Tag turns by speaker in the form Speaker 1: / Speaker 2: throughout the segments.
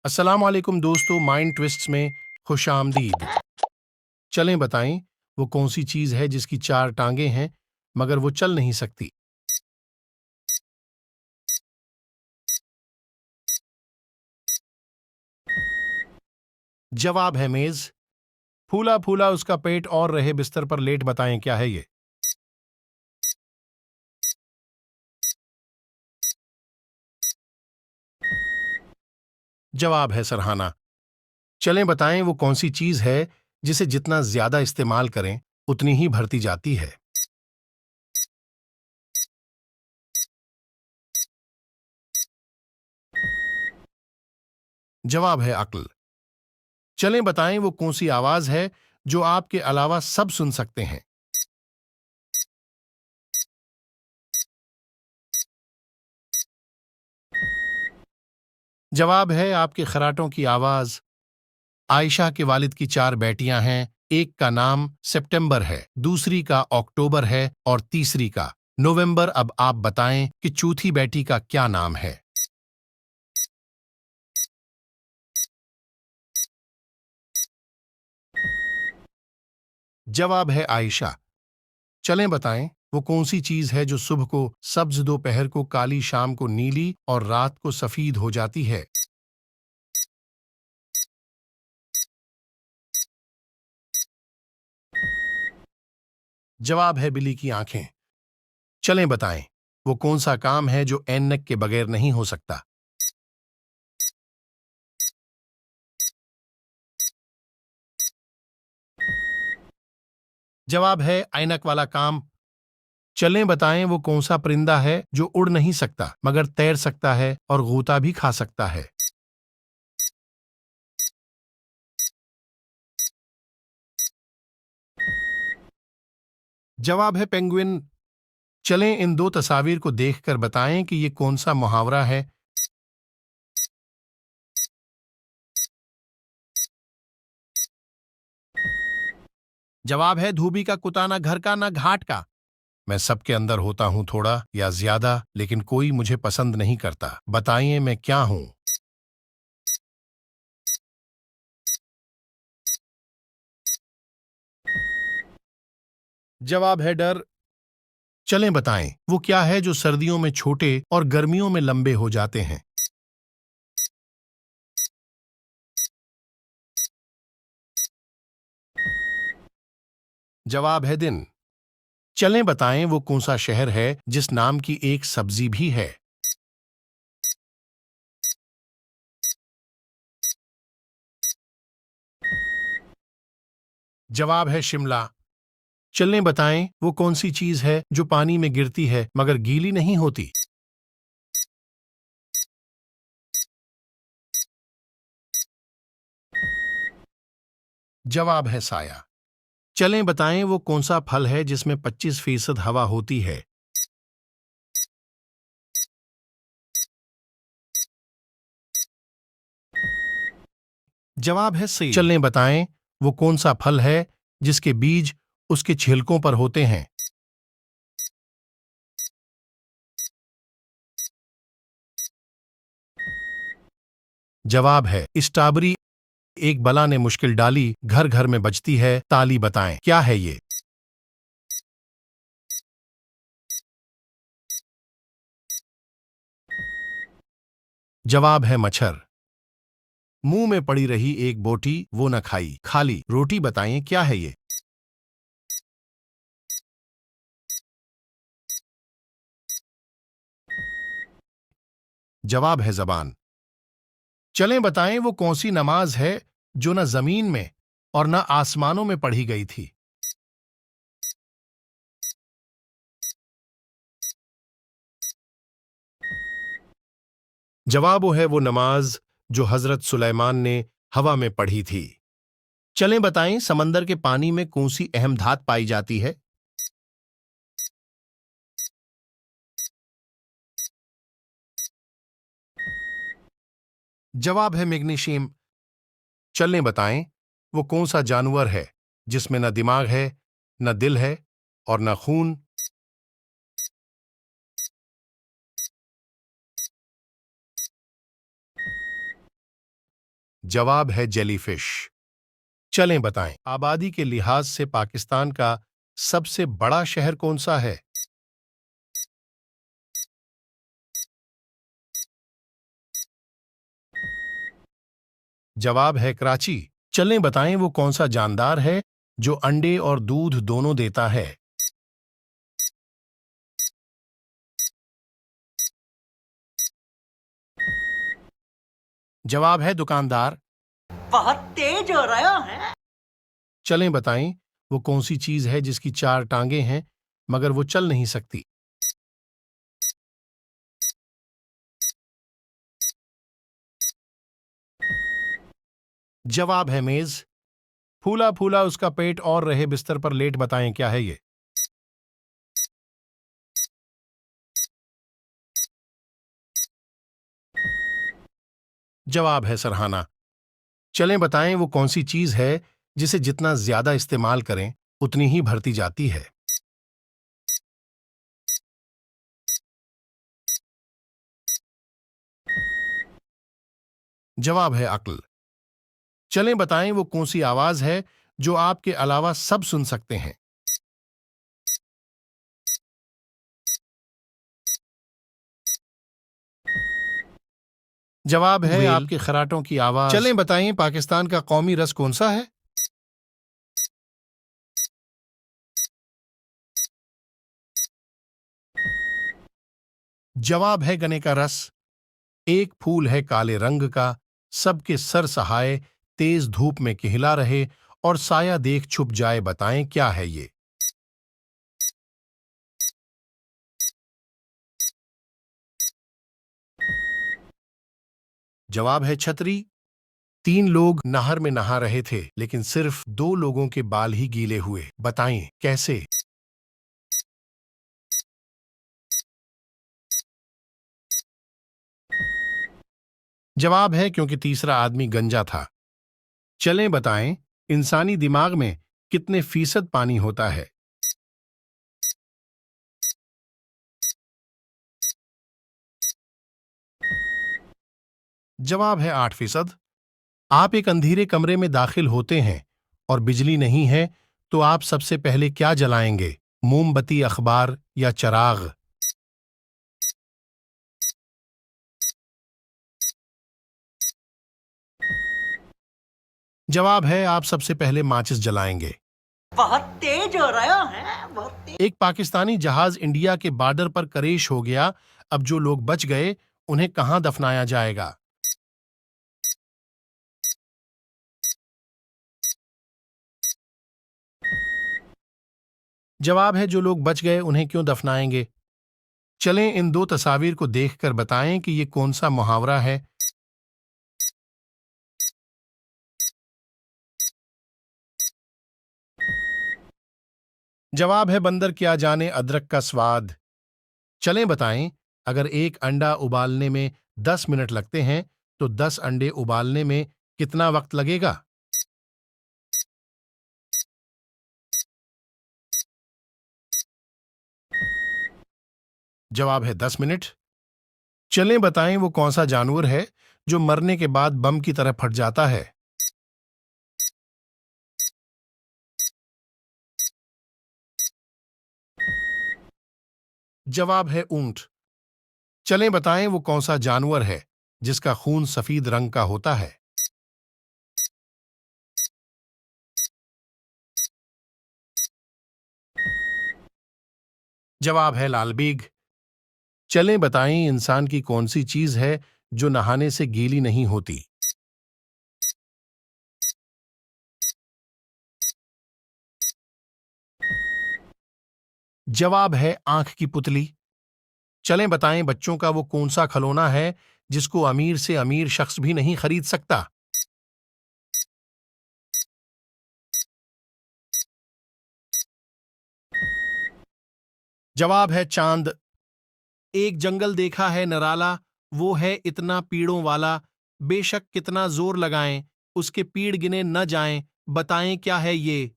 Speaker 1: अस्सलाम वालेकुम दोस्तों, माइंड ट्विस्ट्स में खुश आमदीद। चलें बताएं, वो कौन सी चीज़ है जिसकी चार टांगे हैं मगर वो चल नहीं सकती। जवाब है मेज़। फूला फूला उसका पेट और रहे बिस्तर पर लेट, बताएं क्या है ये। जवाब है सरहाना। चलें बताएं, वो कौन सी चीज़ है जिसे जितना ज्यादा इस्तेमाल करें उतनी ही भरती जाती है। जवाब है अक्ल। चलें बताएं, वो कौन सी आवाज है जो आपके अलावा सब सुन सकते हैं। जवाब है आपके खराटों की आवाज। आयशा के वालिद की चार बेटियां हैं। एक का नाम सितंबर है, दूसरी का अक्टूबर है और तीसरी का नवंबर। अब आप बताएं कि चौथी बेटी का क्या नाम है। जवाब है आयशा। चलें बताएं, वो कौन सी चीज है जो सुबह को सब्ज, दोपहर को काली, शाम को नीली और रात को सफेद हो जाती है। जवाब है बिल्ली की आंखें। चलें बताएं, वो कौन सा काम है जो ऐनक के बगैर नहीं हो सकता। जवाब है ऐनक वाला काम। चलें बताएं, वो कौन सा परिंदा है जो उड़ नहीं सकता मगर तैर सकता है और गोता भी खा सकता है। जवाब है पेंगुइन। चलें इन दो तस्वीर को देखकर बताएं कि ये कौन सा मुहावरा है। जवाब है धोबी का कुत्ता, ना घर का ना घाट का। मैं सबके अंदर होता हूं थोड़ा या ज्यादा, लेकिन कोई मुझे पसंद नहीं करता। बताइए मैं क्या हूं। जवाब है डर। चलें बताएं, वो क्या है जो सर्दियों में छोटे और गर्मियों में लंबे हो जाते हैं। जवाब है दिन। चलें बताएं, वो कौन सा शहर है जिस नाम की एक सब्जी भी है। जवाब है शिमला। चलें बताएं, वो कौन सी चीज है जो पानी में गिरती है मगर गीली नहीं होती। जवाब है साया। चलें बताएं, वो कौन सा फल है जिसमें 25% हवा होती है। जवाब है सेब। चलें बताएं, वो कौन सा फल है जिसके बीज उसके छिलकों पर होते हैं। जवाब है स्ट्रॉबेरी। एक बला ने मुश्किल डाली, घर घर में बजती है ताली, बताएं क्या है ये। जवाब है मच्छर। मुंह में पड़ी रही एक बोटी, वो न खाई, खाली रोटी, बताएं क्या है ये। जवाब है जबान। चलें बताएं, वो कौन सी नमाज है जो न जमीन में और न आसमानों में पढ़ी गई थी। जवाब है वो नमाज जो हजरत सुलेमान ने हवा में पढ़ी थी। चलें बताएं, समंदर के पानी में कौन सी अहम धात पाई जाती है। जवाब है मैग्नीशियम। चलें बताएं, वो कौन सा जानवर है जिसमें न दिमाग है, न दिल है और न खून। जवाब है जेलीफिश। चलें बताएं, आबादी के लिहाज से पाकिस्तान का सबसे बड़ा शहर कौन सा है? जवाब है कराची। चलें बताएं वो कौन सा जानदार है जो अंडे और दूध दोनों देता है? जवाब है दुकानदार।
Speaker 2: बहुत तेज हो रहा है।
Speaker 1: चलें बताएं वो कौन सी चीज है जिसकी चार टांगे हैं मगर वो चल नहीं सकती? जवाब है मेज। फूला फूला उसका पेट और रहे बिस्तर पर लेट, बताएं क्या है ये? जवाब है सरहाना। चलें बताएं वो कौन सी चीज है जिसे जितना ज्यादा इस्तेमाल करें उतनी ही भरती जाती है? जवाब है अक्ल। चलें बताएं वो कौन सी आवाज है जो आपके अलावा सब सुन सकते हैं? जवाब है आपके खराटों की आवाज। चलें बताएं पाकिस्तान का कौमी रस कौन सा है? जवाब है गन्ने का रस। एक फूल है काले रंग का, सबके सर सहाय, तेज धूप में किहला रहे और साया देख छुप जाए, बताएं क्या है ये? जवाब है छतरी। तीन लोग नहर में नहा रहे थे लेकिन सिर्फ दो लोगों के बाल ही गीले हुए, बताएं कैसे? जवाब है क्योंकि तीसरा आदमी गंजा था। चलें बताएं इंसानी दिमाग में कितने फीसद पानी होता है? जवाब है 8%। आप एक अंधेरे कमरे में दाखिल होते हैं और बिजली नहीं है तो आप सबसे पहले क्या जलाएंगे? मोमबत्ती, अखबार या चराग? जवाब है आप सबसे पहले माचिस जलाएंगे।
Speaker 2: बहुत तेज हो रहा है, बहुत तेज।
Speaker 1: एक पाकिस्तानी जहाज इंडिया के बॉर्डर पर क्रैश हो गया। अब जो लोग बच गए उन्हें कहां दफनाया जाएगा? जवाब है जो लोग बच गए उन्हें क्यों दफनाएंगे? चलें इन दो तस्वीर को देखकर बताएं कि ये कौन सा मुहावरा है? जवाब है बंदर क्या जाने अदरक का स्वाद। चलें बताएं अगर एक अंडा उबालने में 10 मिनट लगते हैं तो 10 अंडे उबालने में कितना वक्त लगेगा? जवाब है 10 मिनट। चलें बताएं वो कौन सा जानवर है जो मरने के बाद बम की तरह फट जाता है? जवाब है ऊंट। चलें बताएं वो कौन सा जानवर है जिसका खून सफेद रंग का होता है? जवाब है लालबीग। चलें बताएं इंसान की कौन सी चीज है जो नहाने से गीली नहीं होती? जवाब है आंख की पुतली। चलें बताएं बच्चों का वो कौन सा खिलौना है जिसको अमीर से अमीर शख्स भी नहीं खरीद सकता? जवाब है चांद। एक जंगल देखा है नराला, वो है इतना पीड़ों वाला, बेशक कितना जोर लगाएं उसके पीड़ गिने न जाएं, बताएं क्या है ये?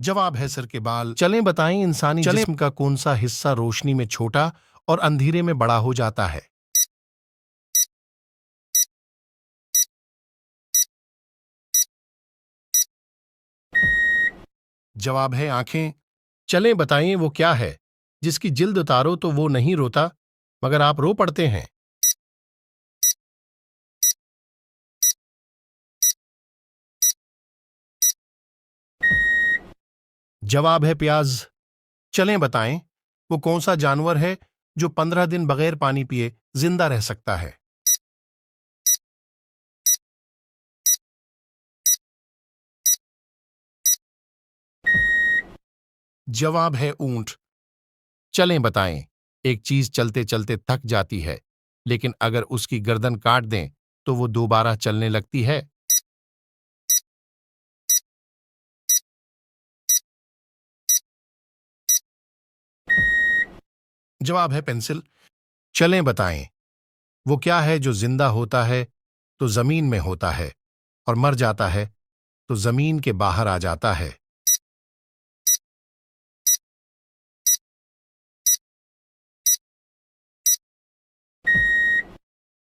Speaker 1: जवाब है सिर के बाल। चलें बताएं इंसानी जिस्म का कौन सा हिस्सा रोशनी में छोटा और अंधेरे में बड़ा हो जाता है? जवाब है आंखें। चलें बताएं वो क्या है जिसकी जिल्द उतारो तो वो नहीं रोता मगर आप रो पड़ते हैं? जवाब है प्याज। चलें बताएं वो कौन सा जानवर है जो 15 दिन बगैर पानी पिए जिंदा रह सकता है? जवाब है ऊंट। चलें बताएं एक चीज चलते चलते थक जाती है लेकिन अगर उसकी गर्दन काट दें तो वो दोबारा चलने लगती है? जवाब है पेंसिल। चलें बताएं वो क्या है जो जिंदा होता है तो जमीन में होता है और मर जाता है तो जमीन के बाहर आ जाता है?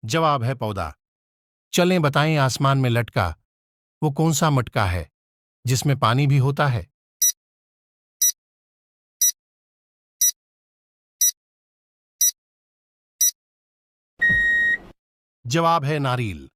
Speaker 1: जवाब है पौधा। चलें बताएं आसमान में लटका वो कौन सा मटका है जिसमें पानी भी होता है? जवाब है नारियल।